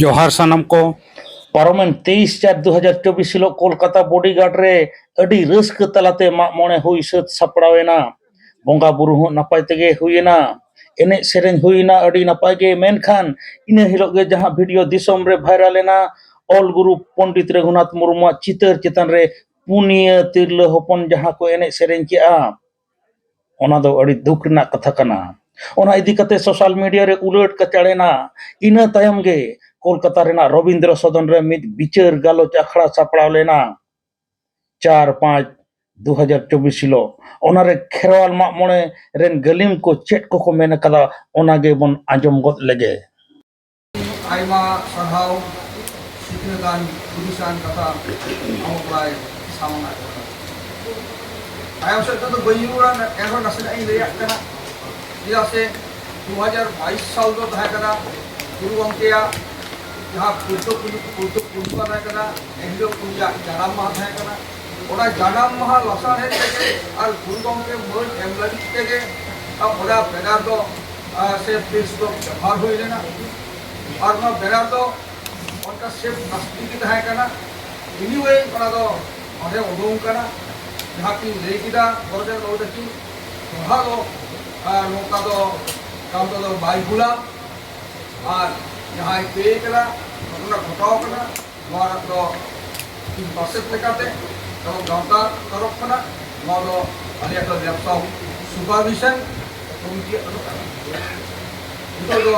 जोहार सानम को पारमेन 23/4/2024 हिलो कोलकाता बॉडीगार्ड रे अडी रस्क तलाते मागमोणे हुई सत सापड़ावेना बोंगा बुरु हो नपाय तेगे हुईना एने सेरेन हुईना अडी नपाय गे मेनखान इने हिलो गे जहां वीडियो दिसोम रे वायरल एना ऑल गुरु पंडित रघुनाथ मुर्मू चितर चितन रे पुनिया तिरले होपन जहां को एने सेरेन किया ओना दो अडी दुख रना कथा कना ओना इदी कते सोशल मीडिया रे उलट कचाड़ेना इना तायम गे कोलकाता रेना रविंद्र सदन रे मिद बिचार गालोच अखड़ा सापड़ाव लेना 4/5/2024 हिलो ओना रे खेरवाल मागमोणे रेन गलिम को चेट को मेन कदा ओना गे बन आंजम गद लेगे आइमा सहाव सिकरदान पुलिसान कथा अमप्लाय सामना आयम से तो गयुरा एहो नसे आई ले कना जिला से 2022 साल दो था कना गुरु गंकेया जहाँ पुलतो पुलका था कना एंडो पुंजा जानाम महा था कना ओना जानाम महा लसान है तेगे और गुरु गंके मोर एमलानी तेगे अब ओना बेनार दो से प्लीज तो व्यवहार हुई लेना और ना बेनार दो उनका सेफ नस्ती की था कना एनीवे ओना दो ओने ओदों कना जहाँ की लेकिदा बरदे लोड की वहाँ दो नौका दो काम तो बाइकुला और यहाँ पे करा उन्होंने घटाव करा वहाँ तो तीन परसेंट लेकाते तो गांवता तरफ करा वहाँ तो अलिया तो व्यवसाय सुपरविजन उनकी तो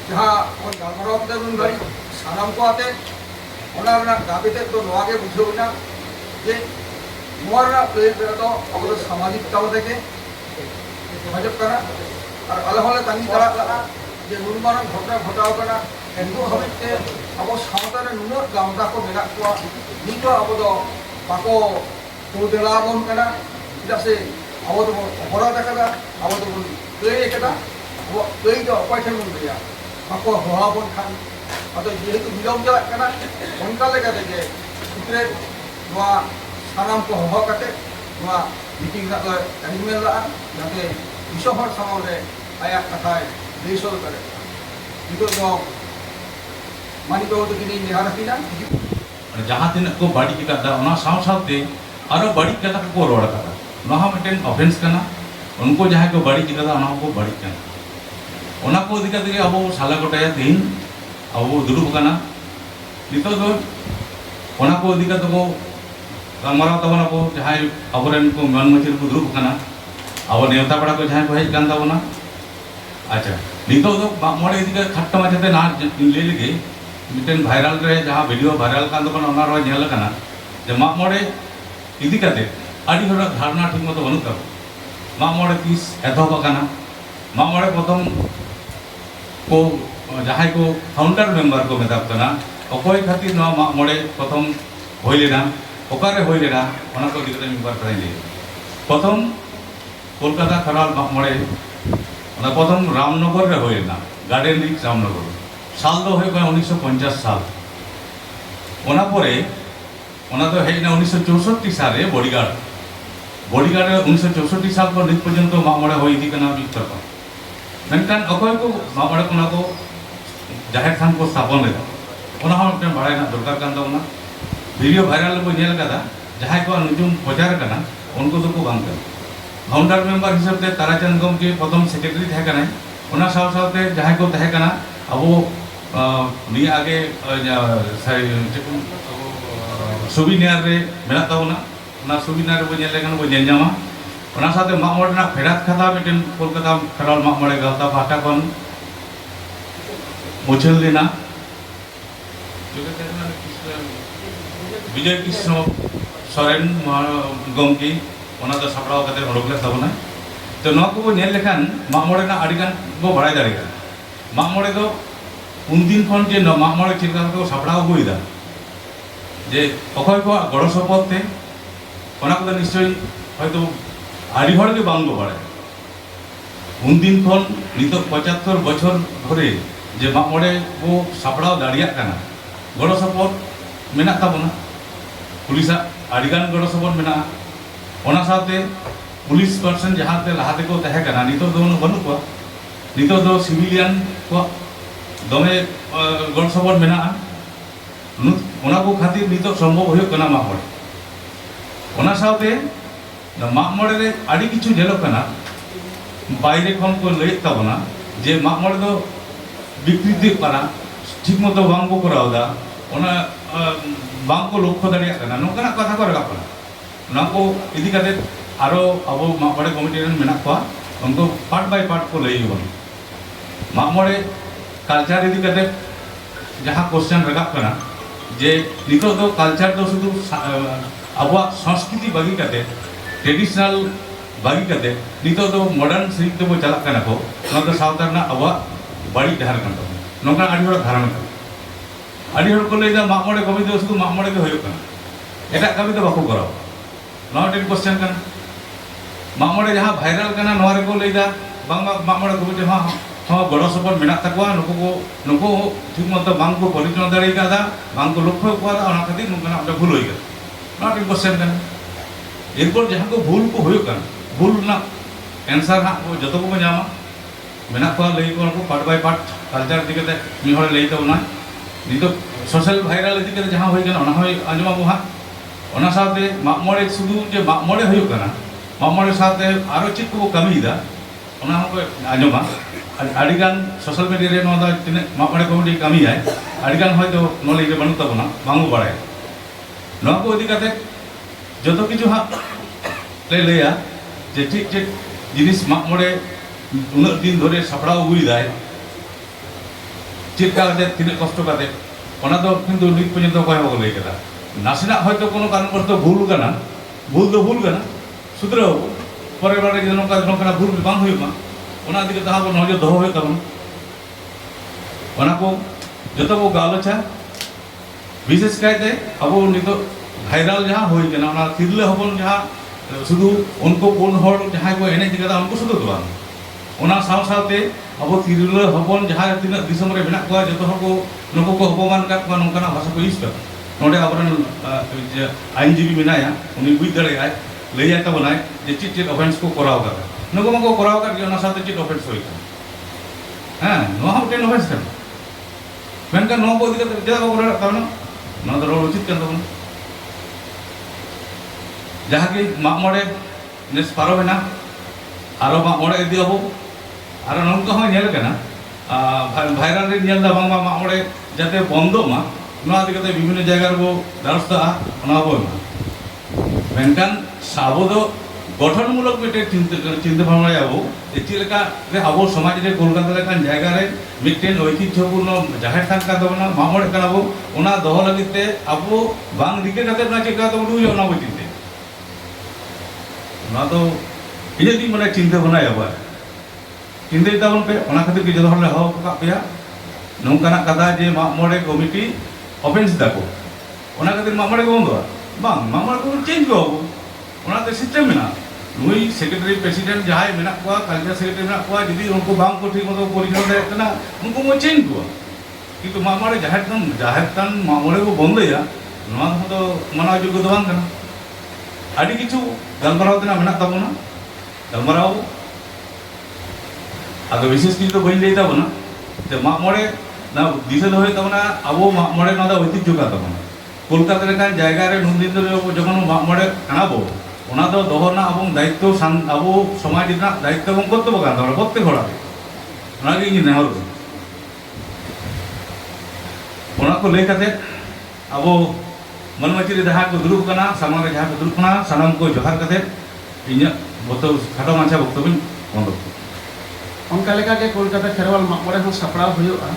जहाँ उन गांवरों के उन भाई सानाम को आते उन्होंने गाँव ते तो नवागे बुझो ना ये मुआरना प्लेस पे तो अब तो सामाजिक काम देखे मजब करा और अलग अलग तंगी करा करा जे नुनमान घटना घटाव करा एंदो हमेते अब सावता रे नुनो गामदा को मेना को नितो अब तो पाको तो देला बन करा जैसे अब तो बड़ा देखा अब तो ले एकदा वो ले तो पैसा मन दिया पाको होआ बन खान अब तो ये तो बिलोम जा करा उनका लेगा देखे इतने वा सानाम को होआ कते वा मीटिंग रा एनिमल रा जाते विश्वभर सामने आया कथा देशों करे itu do mani ko to kini nihar kina जहाँ तीन को बाड़ी किता दा ओना साव सावते आरो बाड़ी कथा को रोड कथा नहा मिटेन ऑफेंस कना उनको जहाँ को बाड़ी किता दा ओना को बाड़ी कना ओना को दिका दिके अब साला गोटाया दिन अब दुरुब कना नितो दो ओना को दिका तो को गमरा तबना को जहाँ अबरेन को मन मचिर को दुरुब कना अब नेवता पड़ा को जहाँ को हेज कान ताबना अच्छा नितो दो मोड़े इदी खट्टा माचते ना ले लगे मिटेन वायरल रे जहाँ वीडियो वायरल कान दो ओना रो नेल कना जे मा मोड़े इदी कते आदि हर धारणा ठीक मतो बनु तब मा मोड़े तीस एथो कना मा मोड़े प्रथम को जहाँ को फाउंडर मेंबर को मेता कना अकोय खातिर ना मा मोड़े प्रथम होय लेना ओकारे होय लेना ओना को दिकते मेंबर कराई ले प्रथम कोलकाता खराल मा मोड़े प्रथम रामनगर रे होना गार्डन रिच रामनगर साल दो 1950 साल ओना परे ओना तो हेजना 1964 साल रे बॉडीगार्ड 1964 साल को नित पर्यंत मामड़े होई दी कना बितर को मेनकान अकोय को मामड़े कोना को जाहिर खान को स्थापन लेदा ओना हम अपने बड़ाई ना दरकार कान दो ना वीडियो वायरल को नेल कदा जहां को नुजुम प्रचार कना उनको तो को बांग फाउंडर मेंबर हिसाब से ताराचंद गमके प्रथम सेक्रेटरी थे कना ओना साव सावते जहां को थे कना अब नि आगे सुबिनियर रे मेना तावना ओना सुबिनियर रे बने लेकन बो जेंजामा ओना साथे मामोड़ ना फेरात खाता मिटन कोलकाता खराल मामोड़े गावता पाटा कोन मुचल लेना विजय कृष्ण सोरेन गमके ओना तो सापड़ाव कते हड़ोकले तबना तो न को नेल लेखान मामोड़े ना आडिगान को बड़ाई दाड़ेगा मामोड़े तो उन दिन खन जे न मामोड़े चिरका को सापड़ाव होइदा जे अखय को गड़ सपथ ते ओना को निश्चय हयतो आडी हड़ के बांगो बड़े उन दिन खन नितो 75 बछर धरे जे मामोड़े को सापड़ाव दाड़िया कना गड़ सपथ मेना तबना पुलिसा आडिगान गड़ सपथ मेना ओना साथे पुलिस पर्सन जहाँ ते लहाते को तहे कना नितो दो बनु को नितो दो सिविलियन को दमे गड़ सपोर्ट मेना ओना को खातिर नितो संभव होयो कना मागमोड़े ओना साथे मागमोड़े रे आड़ी किछु जेलो कना बाइरे खन को लय ताबना जे मागमोड़े दो विकृति कना ठीक मतो बांग को करावदा ओना बांग को लक्ष्य दाड़िया कना नोकना कथा को रगाब कना ओना को इदी काते आरो अब मागमोड़े कमिटी रेन मेना को उनको पार्ट बाय पार्ट को लय बन मागमोड़े कल्चर इदी काते जहाँ क्वेश्चन रगाब कना जे नितो दो कल्चर दो शुधु अब संस्कृति बागी काते ट्रेडिशनल बागी काते नितो दो मॉडर्न सिंह तो वो चला कना को ना तो सावतार ना अब बड़ी डहर कन तो नोका आड़ी हड़ धारण कर आड़ी हड़ को लेदा मागमोड़े कमिटी दो शुधु मागमोड़े के होयो कना एटा कमी तो बाको कराओ ना टेन क्वेश्चन कना मागमोड़े जहाँ वायरल कना नोआ रे को लेदा बांग मागमोड़े कमिटी हाँ गड़ो सपोर्ट मेना तकवा नुको ठीक मत बांग को परिचय दाड़ी कादा बांग को लक्ष्य को ओना खातिर नुकना ओटा भूल होई गया ना टेन क्वेश्चन कना एरपर जहाँ को भूल को होयो कना भूल ना आंसर ना को जतो को जामा मेना को लई को पार्ट बाय पार्ट कल्चर दिकते मी हर लई तबना नितो सोशल वायरल दिकते जहाँ होई कना ओना होई आंजमा को हा ओना साथे मागमोड़े शुधु जे मागमोड़े होयो कना मागमोड़े साथे आरो चित को कमीदा ओना को आंजमा आड़ीगान सोशल मीडिया रे नोदा तिने मागमोड़े कमिटी कमी है आड़ीगान होयतो नॉलेज रे बनु तबना बांगो बाड़ाय नोआ को इदी काते जतो किछु हा ले लेया जे ठीक ठीक जिनिस मागमोड़े उन दिन धरे सपड़ा हुई दाय चित काते तिने कष्ट काते ओना दो किंतु नित पर्यंत कोय हो लई कदा नासिना होयतो कोनो कारण पर तो भूल कना सुधरो परे बारे जनो का भूल बांग होयमा ओना दिके तहा को नजर दो होय तबन ओना को जतो को गालोचा विशेष कायते अब नितो भाइरल जहाँ होई कना ओना तिरले हबन जहाँ शुधु उनको कोन हर जहाँ को एने दिकदा उनको शुधु दो ओना साव सावते अब तिरले हबन जहाँ तिना दिसम रे मेना को जतो को नको को अपमान का नोकना भाषा को यूज कर नोडे आबरन आईनजीबी मेनाया उनी बुझ दड़े लैया तबनाय जे चिट ऑफेंस को कराव कर नको मको कराव कर ओना साथे चिट ऑफेंस होई हां नो हाउ टेन ऑफेंस कर मेनका नो को दिके जे को करा तबना नो तो रोड उचित कर तबना जहाँ की मागमोड़े नेस पारो बेना आरो मागमोड़े इदी अबो आरो नंका हो नेल कना भाइरल रे नेल दा बांग मागमोड़े जाते बंदो मा नोआ दिकते विभिन्न जगह रे वो दारस्ता ओना हो मेनकान साबो दो गठनमूलक मिटे चिंता भावना आबो एचिलेका रे आबो समाज रे कोलकाता लेकान जायगा रे मिटेन ऐतिह्यपूर्ण जाहेर थान का दबना मागमोड़े कना बो ओना दोहो लगिते आबो बांग दिके काते ना चिका तो उडु ओना बो चिंते ना तो इने दी मने चिंता भावना आबो चिंता ताबन पे ओना खातिर के जदो हले हो का पेया नोंकाना कदा जे मागमोड़े कमिटी ऑफेंस दाको ओना खातिर मागमोड़े को बंदो बांग मागमोड़े को चेंज को ओना ते सिस्टम मेना नुई सेक्रेटरी प्रेसिडेंट जहाय मेना को कल्चर सेक्रेटरी मेना को जदी उनको बांग को ठीक मतो परिचय दे कना उनको मो चेंज को किंतु मागमोड़े जाहेर तान मागमोड़े को बंदया नोआ तो मना जोग दो बांग कना आडी किछु गलमराव तना मेना तबना गलमराव आदो विशेष किछु तो बइन लेता बना ते मागमोड़े ना दिसे दो होय तबना अबो मागमोड़े ना दा ऐतिह्य का तबना कोलकाता रे कान जायगा रे नुन दिन दो जखन मागमोड़े कानाबो ओना दो दोहना अबं दायित्व अबो समाज ना दायित्व बं कर्तव्य कान तबना प्रत्येक हड़ा ओना गे इन नेहर ओना को लई काते अबो मनमाची रे जहाँ को दुरुब कना सामने रे जहाँ को दुरुब कना सानाम को जोहार काते इन्या बतो खाटो माछा बक्तव्य बंद उनका लेका के कोलकाता खेरवाल मागमोड़े हो सपड़ा हुआ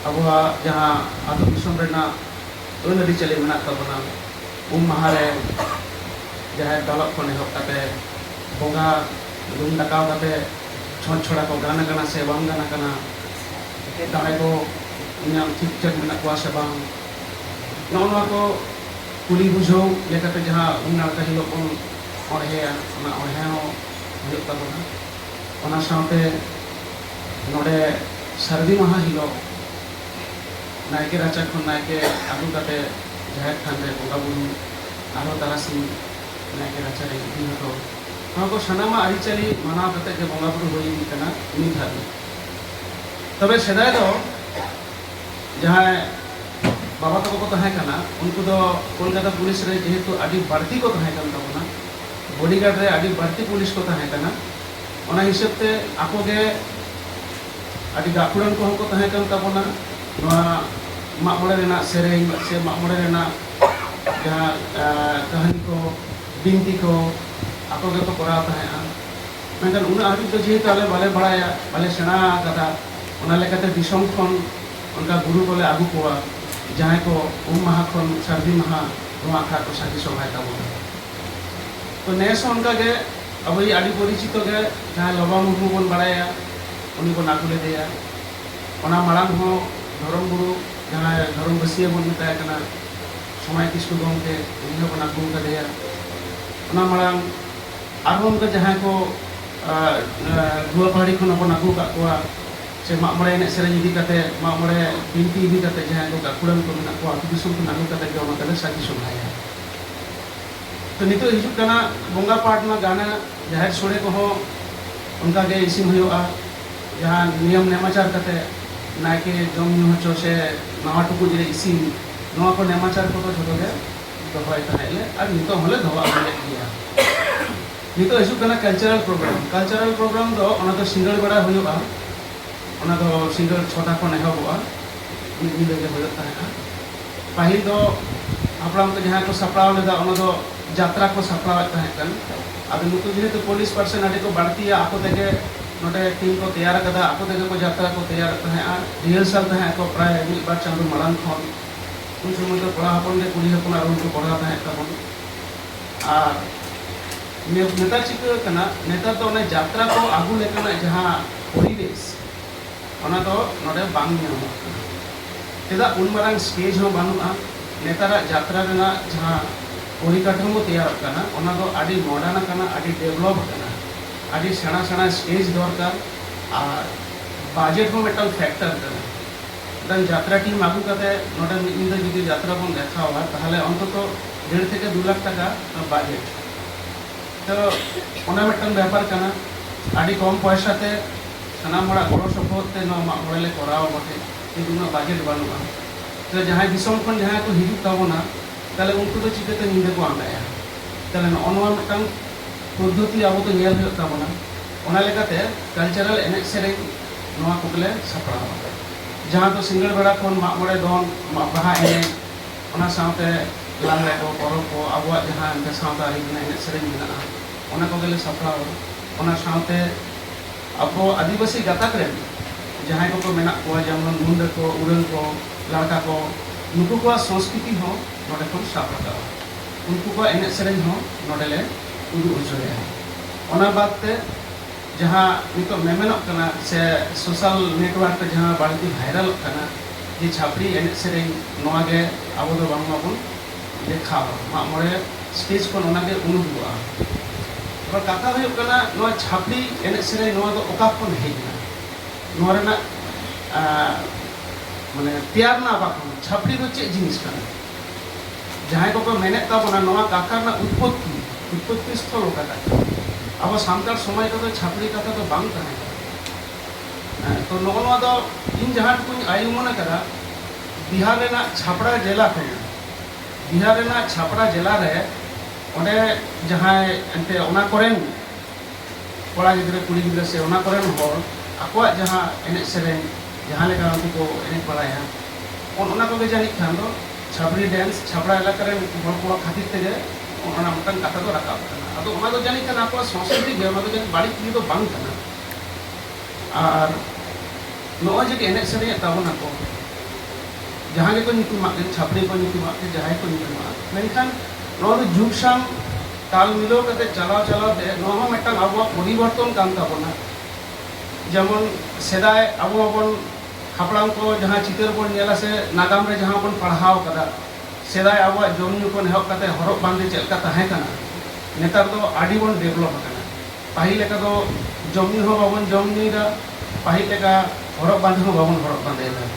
अब जहाँ आदो दिसम रेना अनअरी चले मेना तबना माहा रे जहाँ दलक को नेहब काते बोंगा रूम डाकाव काते छोड़ छोड़ा को गाना गाना से बांग गाना कना दाई को इन्या ठीक चक मेना को से बांग नोना को कुली बुझो लेकाते जहाँ उना का हिलो को ओहे ना ओहे हो तबना ओना साथे नोडे सर्दी माहा हिलो नायके राचा खन नायके आगु काते जाहेर थान रे बोंगा बुरु आरो तारासिं नायके राचारे इदी हतो नवा को सनामा आरिचाली मानाव कते के बंगा बुरु होई कना नी धाबी तबे सेदाय दो जहां बाबा तक को तहां कना उनको दो कोलकाता पुलिस रे जेहेतु आदि बाड़ती को तहां कन तबना बॉडीगार्ड रे आदि बाड़ती पुलिस को तहां कना ओना हिसाब ते आको गे आदि गाकुड़न को हमको तहां कन तबना नवा मामोड़े रेना सेरेंग से मामोड़े रेना जहां कहानी को बिनती को आको गे तो करा तहां मेनखान उना आदि तो जेहेतु आले बाले बड़ाया बाले सेना कदा ओना लेकाते दिसम खन उनका गुरु बोले आगू कोआ जहाँ को महा खन सर्दी महा नवा आखा को साथी सभाय ताबो तो नेस उनका के अब ये आदि परिचित के जहाँ लबा मुर्मू बन बड़ाया उन्हीं को नागुले दिया ओना मारांग हो धर्म गुरु जहाँ धर्म बसिया बन मेताया कना समय किसको गंगे उन्हीं को नागुल का दिया ओना मारांग आरहों के जहाँ को गुआ पहाड़ी को नपो नागुल का कोआ से मामोड़े एने सेरें इदी काते मामोड़े बिनती इदी काते जहाँ को गाकुड़न को मेना को आतु दिसम को नागु काते के ओना काते साथी सभाया तो नितो हिजुक कना बोंगा पाठ में गाना जाहिर सोड़े को हो उनका के इसिम हुआ जहाँ नियम नेमाचार काते नायके जम न्यू हचो से नवा टुकु जे इसिम नवा को नेमाचार को तो झोटो के दबाय ताहेले और नितो होले दवा होले किया नितो हिजुक कना कल्चरल प्रोग्राम दो ओना तो सिंगल बड़ा हुआ ओना दो सिंगल छोटा को नेहबोआ मिले के होय ताहेना पाहिल दो आपराम को जहाँ को सपड़ाव लेदा ओना दो यात्रा को सपड़ाव ताहेकन अब नुतु जेहेतु पुलिस पर्सन आदि को बढ़तिया आको तेगे नोटे टीम को तैयार कदा आको तेगे को यात्रा को तैयार ताहेआ रिहर्सल ताहे को प्राय मिल बार चांदो माड़ांग खन उन समय तो बड़ा हपन के कुड़ी हपन आर उनको पढ़ा ताहे तबन आर नेता चिका कना नेता तो ओने यात्रा को आगु लेकना जहाँ परिवेश ओना तो नोडे बांग ᱧᱟᱢᱚᱜ ᱠᱟᱱᱟ ᱪᱮᱫᱟᱜ ᱩᱱ ᱢᱟᱨᱟᱝ ᱥᱴᱮᱡ ᱦᱚᱸ ᱵᱟᱹᱱᱩᱜᱼᱟ ᱱᱮᱛᱟᱨᱟᱜ ᱡᱟᱛᱨᱟ ᱨᱮᱱᱟᱜ ᱡᱟᱦᱟᱸ ᱯᱚᱨᱤᱠᱟᱴᱷᱟᱢᱳ ᱛᱮᱭᱟᱨᱚᱜ ᱠᱟᱱᱟ ᱚᱱᱟ ᱫᱚ ᱟᱹᱰᱤ ᱢᱚᱰᱟर्न ᱠᱟᱱᱟ ᱟᱹᱰᱤ ᱰᱮᱵᱷᱞᱚᱯ ᱠᱟᱱᱟ ᱟᱹᱰᱤ ᱥᱮᱬᱟ ᱥᱮᱬᱟ ᱥᱴᱮᱡ ᱫᱚᱨᱠᱟর ᱟᱨ बाजेट हो मिट्टन फैक्टर कना दान यात्रा टीम आगू काते नोडे मिद निदा जुदी यात्रा बन देखावा ताहले अंततो 1.5 থেকে 2 लाख टाका बाजेट तो ओना मिट्टन व्यापार कना आदि कम पैसा ते सनाम बड़ा गड़ो सपोर्ट ते नो मागले कराव बटे किन्तु बाजेट बानुआ तो जहाँ दिसम खन जहाँ को हिजुक ताबोना ताले उनको तो चिकाते निंदे को आंगाया ताले नवा मिट्टन पद्धति आबो तो नेल हुयो ताबोना ओना लेकाते कल्चरल एनेज सेरें नवा कुकले सपड़ावा जहाँ तो सिंगल बेड़ा खन मागमोड़े दोन बाहा एनेज ओना साथे लांगड़े को परब को आबो जहाँ एंते सावतारी एनेज सेरें मेनाआ ओना को गेले सपड़ावा ओना साथे अब आदिवासी गाताक रे जहाँ को मेना को जेमन मुंडे को उड़न को लड़का को नुकु को संस्कृति हो नोडे खन साब राखा उनको को एनेज सेरें हो नोडेले उदु उजोया ओना बात ते जहाँ नितो मेमेनोक कना से सोशल नेटवर्क पे जहाँ बाड़ती भाइरल कना ये छापड़ी एनेज सेरें नोआ गे आबो दो बांगमाबुन देखावा मागमोड़े स्टेज को नोना गे उनुगुआ और कथा हुई कना नोआ छापड़ी एनेज सेरें नोआ दो ओका खन हेजना नोआ रेना माने तैयार ना बाखन छापड़ी दो चे जिनिस कना जहाँ को मेने ताबोना नोआ काका ना उत्पत्ति स्थल ओका अब सानतार समय का तो छापड़ी कथा तो बांग तहे तो नोआ दो इन जहाँ को आयुमन करा बिहार रेना छापड़ा जिला खन बिहार रेना छापड़ा जिला रे ओंडे जहाँ एंते ओना कोरेन कोड़ा गिद्रे कुड़ी गिद्रे से ओना कोरेन होर आकोआ जहाँ एनेज सेरें जहाँ लेका उनको को एनेज बड़ाया ओना को जानी खान दो छापड़ी डांस छापड़ा इलाका रे हर को खातिर तेगे ओना मतन कथा तो रखा अदो ओना तो जानी खान आकोआ संस्कृति गे ओना तो जानी बाड़ी की तो बांग कना और नोआ जे एनेज सेरें ताबोना को जहाँ को निकुमा के छापड़ी को निकुमा के जहाँ को निकुमा मेनखान नोआ तो जुग साम ताल मिलो कते चलाव ते नोआ मिट्टन आबो परिवर्तन कान ताबोना जेमन सेदाय आबो बन हापड़ाम को जहाँ चितर बन नेला से नागाम रे जहाँ बन पढ़ाव कदा सेदाय आबो जमनु को नेहब कते हरब बांधे चलका ताहे कना नेतार दो आडी बन डेवलप कना पाहिल लेका दो जमनु हो बाबन जमनीरा पाहिल लेका हरब बांधे हो बाबन हरब बांधेला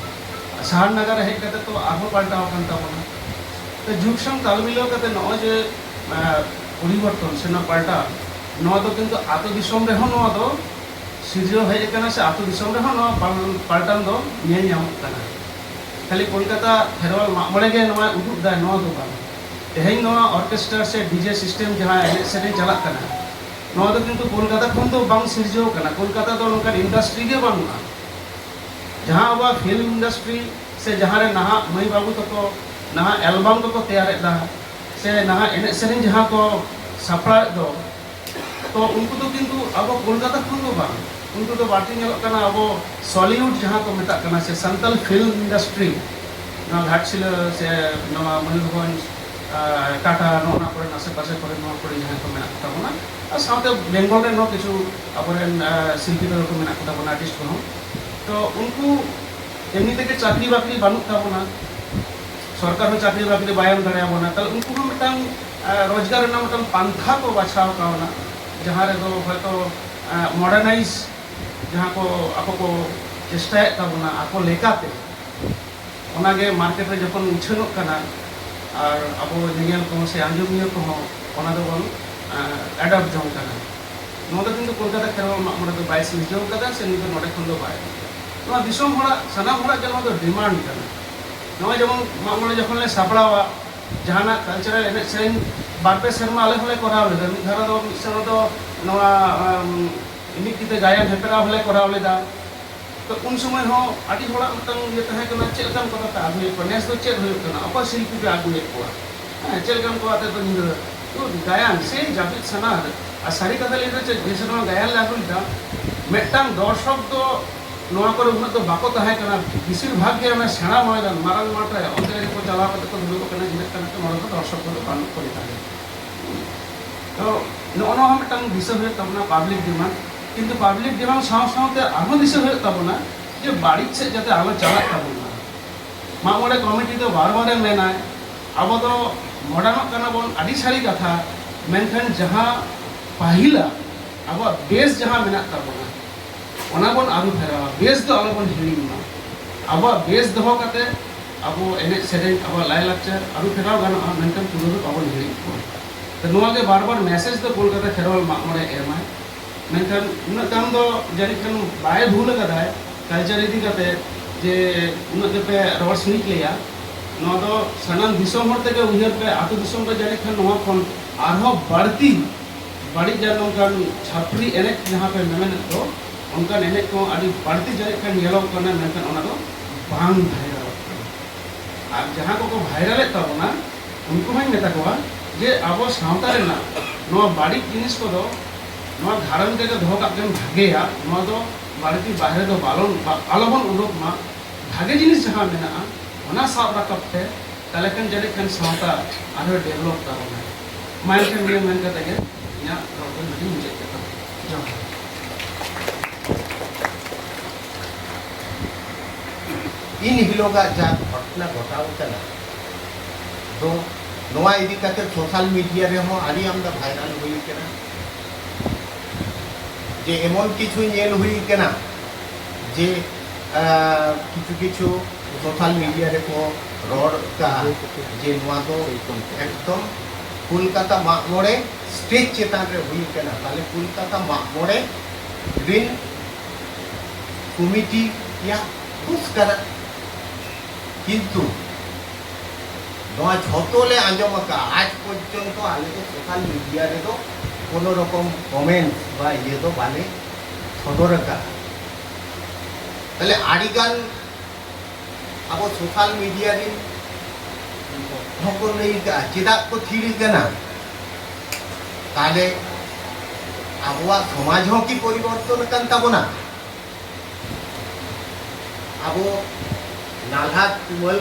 शहर नगर हेज कते तो आगो पाल्टाव कान ताबोना तो जुग संग ताल मिलो कते नोआ जे परिवर्तन से पाल्टा नवा दो किंतु आतो दिसोम रे हो नवा दो सिरजो हेज कना से आतो दिसोम रे हो नवा पाल्टान दो नेल ᱧᱟᱢᱚᱜ कना खाली कोलकाता खेरवाल मागमोड़े के नवा उदुग दा नवा दो बांग तेहेन नवा ऑर्केस्ट्रा से डीजे सिस्टम जहां एने सेने चला कना नवा दो किंतु कोलकाता खन दो बांग सिरजो कना कोलकाता दो नोका इंडस्ट्री के बांगा जहां अब फिल्म इंडस्ट्री से जहां रे नहा मई बाबू तको नहा एल्बम को तैयार दा से नहा एने सेने जहां को सपड़ा दो तो उनको तो किंतु अब कोलकाता खन दो बांग उनको तो बाटी ñeloग कना अब सॉलीवुड जहां को मेता कना से संतल फिल्म इंडस्ट्री ना घाटशिला से नवा मयूरभंज टाटा नोना करे नासे पासे करे नोना करे जहां को मेना ताबोना और साथे बेंगल रे नो किछु अबरेन शिल्पी को मेना ताबोना आर्टिस्ट को तो उनको एमनी तक चाकरी बाकरी बानु ताबोना सरकार में चाकरी बाकरी बायन दाड़े बोना तल उनको मिटांग रोजगार ना मिटांग पंथा को बाछाव कावना जहां रे दो हयतो मॉडर्नाइज जहां को आपको को चेष्टा ताबोना आपको लेकाते ओनागे मार्केट रे जखन उछनो कना और अब निगल को से आंजमियो को ओना दो बन एडॉप्ट जों कना नोदा किंतु कोलकाता खेरवाल मागमोड़े दो 22 जो कदा से नितो नोडे खन दो बाय नोआ दिसोम होड़ा सनाम होड़ा के नोदा डिमांड कना नोआ जेमन मागमोड़े जखन ले सापड़ावा जहाना कल्चरल एने सेन बारपे शर्मा आले हले कराव ले मि धारा दो मिसनो दो नोआ इनि किते गायन हेपरा हले कराव लेदा तो उन समय हो आदि होड़ा मतंग ये तहे कना चेल काम को ता आदमी प्रयास तो चेक होय कना अपन शिल्पी पे आगु एक को चेल काम को आते तो निंद तो गायन से जाबित सना आ सारी कथा ले जे जेसनो गायन लागुल दा मेटांग दर्शक तो नोआ करे उन तो बाको तहे कना बेसिर भाग के हमें सेना मैदान मारंग माटे अंदर को चला कते तो दुलो कना जिने कना तो नोआ तो दर्शक को बानु करि थाके तो नोनो हम मेटांग दिसो हे तबना पब्लिक डिमांड किंतु पब्लिक डिमांड साव सावते आरो दिसो हे तबना जे बाड़ी से जाते आलो चला तबना मामोड़े कमिटी तो बार-बार मेना अब तो मॉडर्न कना बोन आदि सारी कथा मेनखान जहां पहिला अब बेस जहां मेना तबना ओना बोन आरु फेरावा बेस दो आलो बोन हिड़िमा अब बेस दहो कते अब एने सेरे अब लाय लाक्चर आरु फेराव गाना मेनखान पुरो दो अब हिड़ि तो नोआ के बार-बार मैसेज तो कोलकाता खेरवाल मागमोड़े एमा मेनखान उना काम दो जानि खान बाय भूल कदा कल्चर इदी कते जे उना के पे रवर स्निक लेया नोआ दो सनान दिसोम हर तके उहर पे आतु दिसोम पे जानि खान नोआ कोन आरो बढ़ती बड़ी जानों का छापरी एने जहां पे मेमन तो उनका एने को आदि बढ़ती जानि खान येलो करना मेनखान ओना दो बांग भाइरल आ जहां को भाइरल तबना उनको हई मेता को जे अब सावता रे ना नोआ बाड़ी जिनिस को दो नोआ धारण के दो का केम भागेया नोआ दो बाड़ी बाहर दो बालन आलोबन उडोक मा भागे जिनिस जहां मेना ओना साब राकबते तलेकन जने कन सावता आरो डेवलप ताबना माइलकन नियम मन का तगे या रोड नहीं मुझे कहता जो इन हिलोगा जा घटना घटाव कना तो नोआ इदी काते सोशल मीडिया रे हो आदि आमदा भाइरल हुई केना जे एमन किछु नेल हुई केना जे किछु किछु सोशल मीडिया रे को रोड का जे नोआ दो एकदम कोलकाता मागमोड़े स्टेज चेतान रे हुई केना ताले कोलकाता मागमोड़े रिन कमिटी या कुछ करा किंतु नोआ झोतोले आंजमका आज पर्यंत आले तो सोशल मीडिया रे तो कोनो रकम कमेंट बा ये तो बाले सदरका ताले आडिगान अब सोशल मीडिया रे हको नहीं का चिदा को थीरी कना ताले आबुआ समाज हो की परिवर्तन कान ताबोना अब नाला तुमल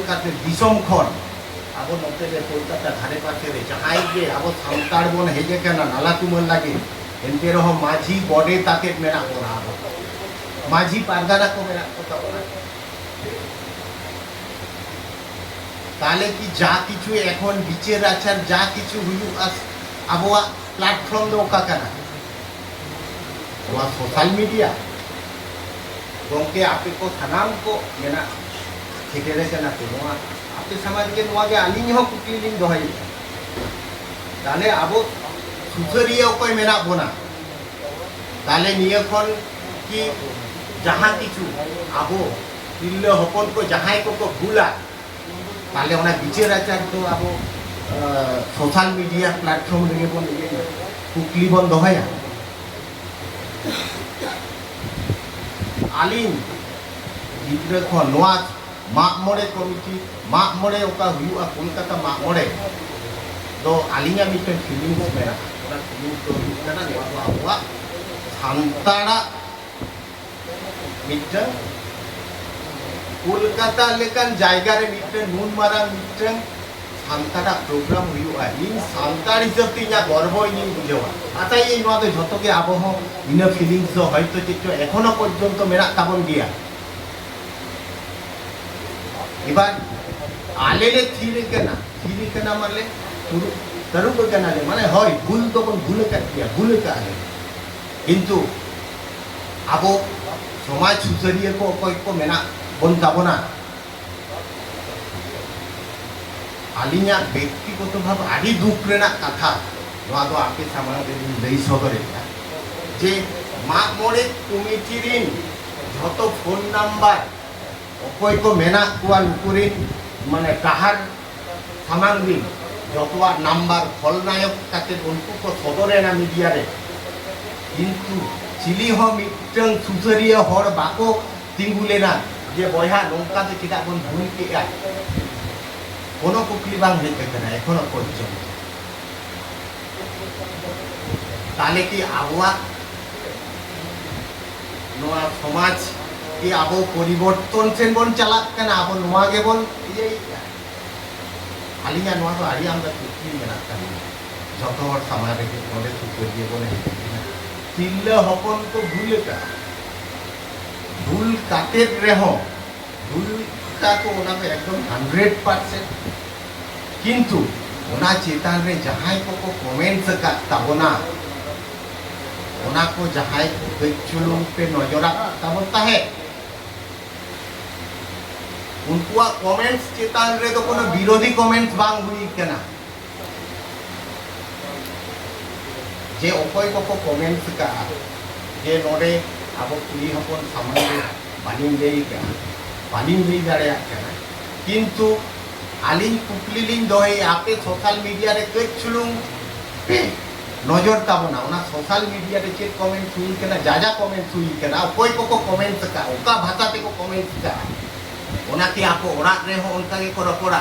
काते दिसम खन अब नते रे कोलकाता धारे पासे रे जहाई गे अब सामताड़ बन हेजे केना नाला तुमल लागे एनते रहो माझी बॉडे ताके मेना कोरा अब माझी पारदाना को मेना को ताबोना ताले की जा किछु এখন বিচার আচার যা কিছু হুইউ আবওয়া প্ল্যাটফর্ম দো কাকানা ওয়া সোশ্যাল মিডিয়া गंके आपे को थानाम को मेना ठेकेरे कना तो नोआ आपे समाज के नोआ के आलिंग हो कुटिलिंग दोहई ताले आबो सुसरिया कोई मेना बोना ताले निये खन कि जहाँ किछु आबो तिल्ले हपन को जहाँ को भूला ताले ओना विचार आचार तो आबो सोशल मीडिया प्लेटफॉर्म रे बन कुकली बन दोहया आलिन गिद्रा खन नोआ माग मोड़े कमिटी माग मोड़े ओका हुआ कोलकाता माग मोड़े तो आलिया मिटन फीलिंग्स मेरा ओना फीलिंग्स तो हुना नोआ तो आबुआ सान्ताड़ा मिटन कोलकाता लेकन जायगा रे मिटन नुन मारा मिटन सान्ताड़ा प्रोग्राम हुआ इन सान्ताड़ हिसाब ते इना गर्व इनी बुझेवा आता ये नोआ तो झतो के आबो हो इन फीलिंग्स तो हयतो चित्तो एखोनो पर्यन्त मेरा ताबन दिया इबार आलेले थीरे केना माने तरुप केना ले माने हय भूल तो बन भूल का दिया भूल का आले किंतु आबो समाज सुसरिया को कोई को मेना बन ताबोना आलिया व्यक्तिगत भाव आदि दुख रेना कथा नोआ दो आपे सामने रे लई सदरे जे मा मोड़े कमिटी रिन झतो फोन नंबर अकोय को मेना कुआ लुकुरिन माने काहार सामान भी जतवा नंबर फलनायक काते उनको को सदरे ना मीडिया रे किंतु चिली हो मिटन सुसरिया हर बाको तिंगुले ना जे बया नौका तो चिदा बन भूल के आ कोनो कुकली बांग हे केना एखोनो पर्यन्त ताले की आबुआ नोआ समाज कि आबो परिवर्तन सेन बन चला कना आबो नोआ गे बन ये आलिया नोआ तो आरी आमदा कुकली मेना कना जतो हर समाज रे ओले सुसरिया बन तिल्ले हपन को भूल काटे रेहो भूल का तो ओना पे एकदम 100% किंतु ओना चेतान रे जहां को कमेंट्स का ताबोना ओना को जहां को गचुलुम पे नजरा ताबोता है उनको कमेंट्स चेतान रे तो कोनो विरोधी कमेंट्स बांग हुई केना जे ओकोय को कमेंट्स का जे नोडे आबो कुली हपन सामने बानिम देई का बानिम देई दाड़े केना किंतु आलिन कुकली लिन दोहे आपे सोशल मीडिया रे कचुलुम पे नजर ताबोना ओना सोशल मीडिया रे चेक कमेंट हुई केना जाजा कमेंट हुई केना ओकोय को कमेंट्स का ओका भाषा ते को कमेंट्स का ओना कि आपो ओरा रे हो उनका के को रपोड़ा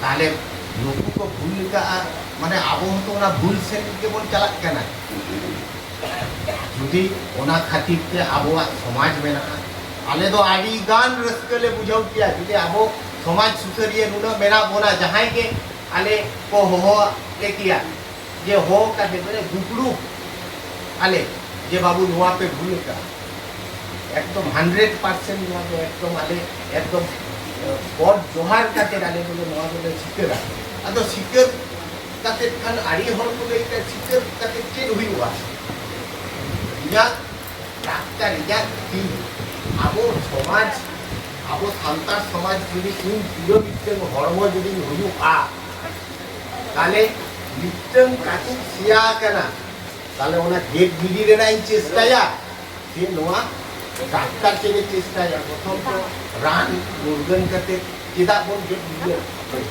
ताले लोगों को भूल का माने आबो तो ओना भूल से के बोल चला केना जुदी ओना खातिर के आबोआ समाज में ना आले तो आडी गान रसकले बुझाउ किया जुदी आबो समाज सुसरिया नुना मेना बोना जहां के आले को हो के किया जे हो का दे गुपड़ू आले जे बाबू नुआ पे भूल का एकदम 100% नुआ तो एकदम आले एकदम गॉड जोहार काते डाले बोले नुआ बोले सिकरा अदो सिकर काते खान आड़ी हर को गई का सिकर काते चेन हुई हुआ या डाक्टर या की आबो समाज आबो सांतार समाज जुदी इन पुरो मिटन हरम जुदी हुई आ ताले मिटन कातु सिया कना ताले ओना गेट बिडी रे ना चेष्टाया जे नोआ डाक्टर के चेष्टाया प्रथम तो रान मुर्गन करते चिदा बोन गेट बिडी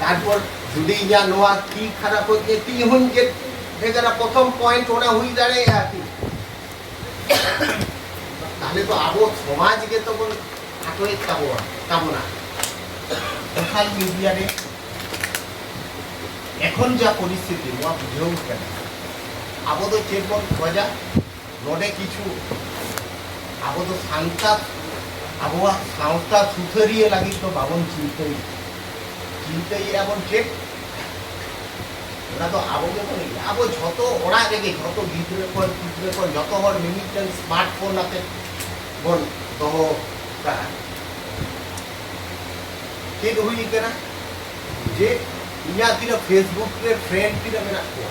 तारपर जुदी या नोआ की खराब हो के ती हुन गेट बेगरा प्रथम पॉइंट ओना हुई दाड़े आती ताले तो आबो समाज के तो बोन आटोय ताबोना सोशल मीडिया रे এখন যা পরিস্থিতি নোয়া বুঝেও কেন আবো তো চেকবন খোঁজা নোডে কিছু আবো তো শান্তা আবহাওয়া সংস্থা সুথরিয়ে লাগি তো বাবন চিন্তাই এমন চেক ওরা তো আবো যখন আবো যত ওরা রেগে যত ভিতরে পর যত হর মিনিটেন স্মার্টফোন আছে বল তো चेक हुई केना जे इया तीन फेसबुक रे फ्रेंड तीन मेना को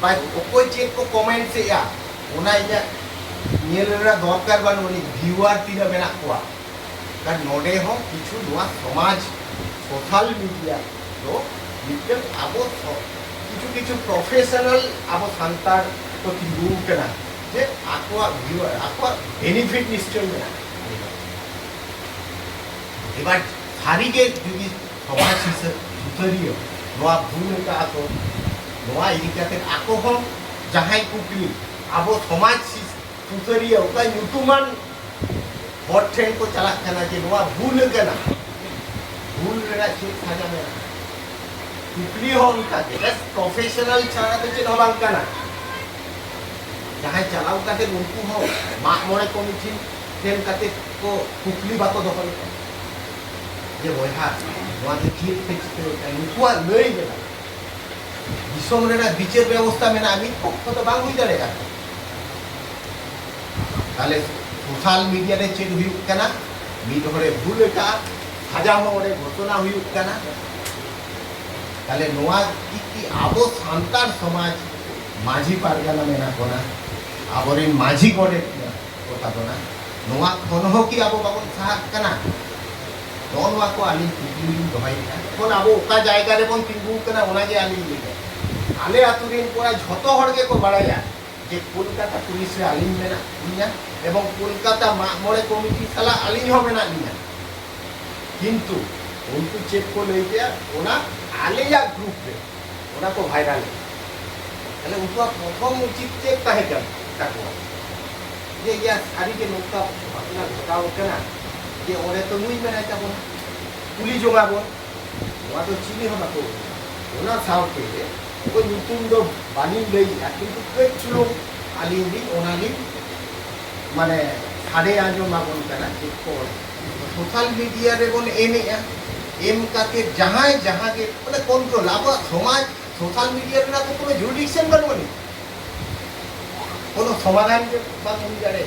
बाय ओकोय चेक को कमेंट से या ओना इया नेलरा दरकार बानुनी व्यूअर तीन मेना को कार नोडे हो किछु नोआ समाज सोशल मीडिया तो मिटन आबो किछु किछु प्रोफेशनल आबो सांतार तो तिगु केना जे आकवा व्यूअर आकवा बेनिफिट निश्चय में एबार सारिगे जुदि समाज सुतरियो नोआ भूमिका तो नोआ इदिकाते आको हो जहां कुपली आबो समाज सुतरियो का यूट्यूबन हॉट ट्रेंड को चला करना जे नोआ भूल करना भूल रे चेक साजा में कुपली हो उनका जे प्रोफेशनल छाड़ा तो जे नोबां करना जहां चलाव काते उनको हो मा मोरे कमिटी टेन काते को कुपली बाको दखल जे बयहा नोआ जे ठीक फिक्स पे उनको लई गेला दिसम रेना बिचार व्यवस्था में ना अभी पक्ष तो बांग हुई दाड़ेगा ताले सोशल मीडिया रे चेक हुई कना मिड हरे भूल का हाजा हरे घटना हुई कना ताले नोआ की आबो सांतार समाज माझी पारगाना मेना कोना आबोरिन माझी गोडे कोता कोना नोआ कोन हो कि आबो बाबन साहा कना नोआ को आली तिगुली दहाई कोन आबो ओका जायगा रे बन तिगु कना ओना जे आली लेके आले आतुरिन कोरा झतो हड़गे को बाड़ाया जे कोलकाता पुलिस रे आलिम मेना निया एवं कोलकाता मोड़े कमिटी साला आलिम हो मेना निया किंतु उनको चेक को ले गया ओना आलिया ग्रुप रे ओना को वायरल তাহলে উনका প্রথম উচিত চেক তাহে কেন তাকো যে ইয়া সারি के नोका घटना घटाओ केना যে ওরে তো নুই মেনাই তাবো পুলিশ জমাবো ওয়া তো চিনি হবা তো ওনা সাউকে को नुतुन दो बानी लई किंतु केचुलो आलिंदी ओनाली माने साडे आजो मागन कना चेक को सोशल मीडिया रे बोन एम काते जहां जहां के माने कंट्रोल अब समाज सोशल मीडिया रे ना तो कोनो जुडिक्शन बनबनी कोनो समाधान के बात नहीं जाने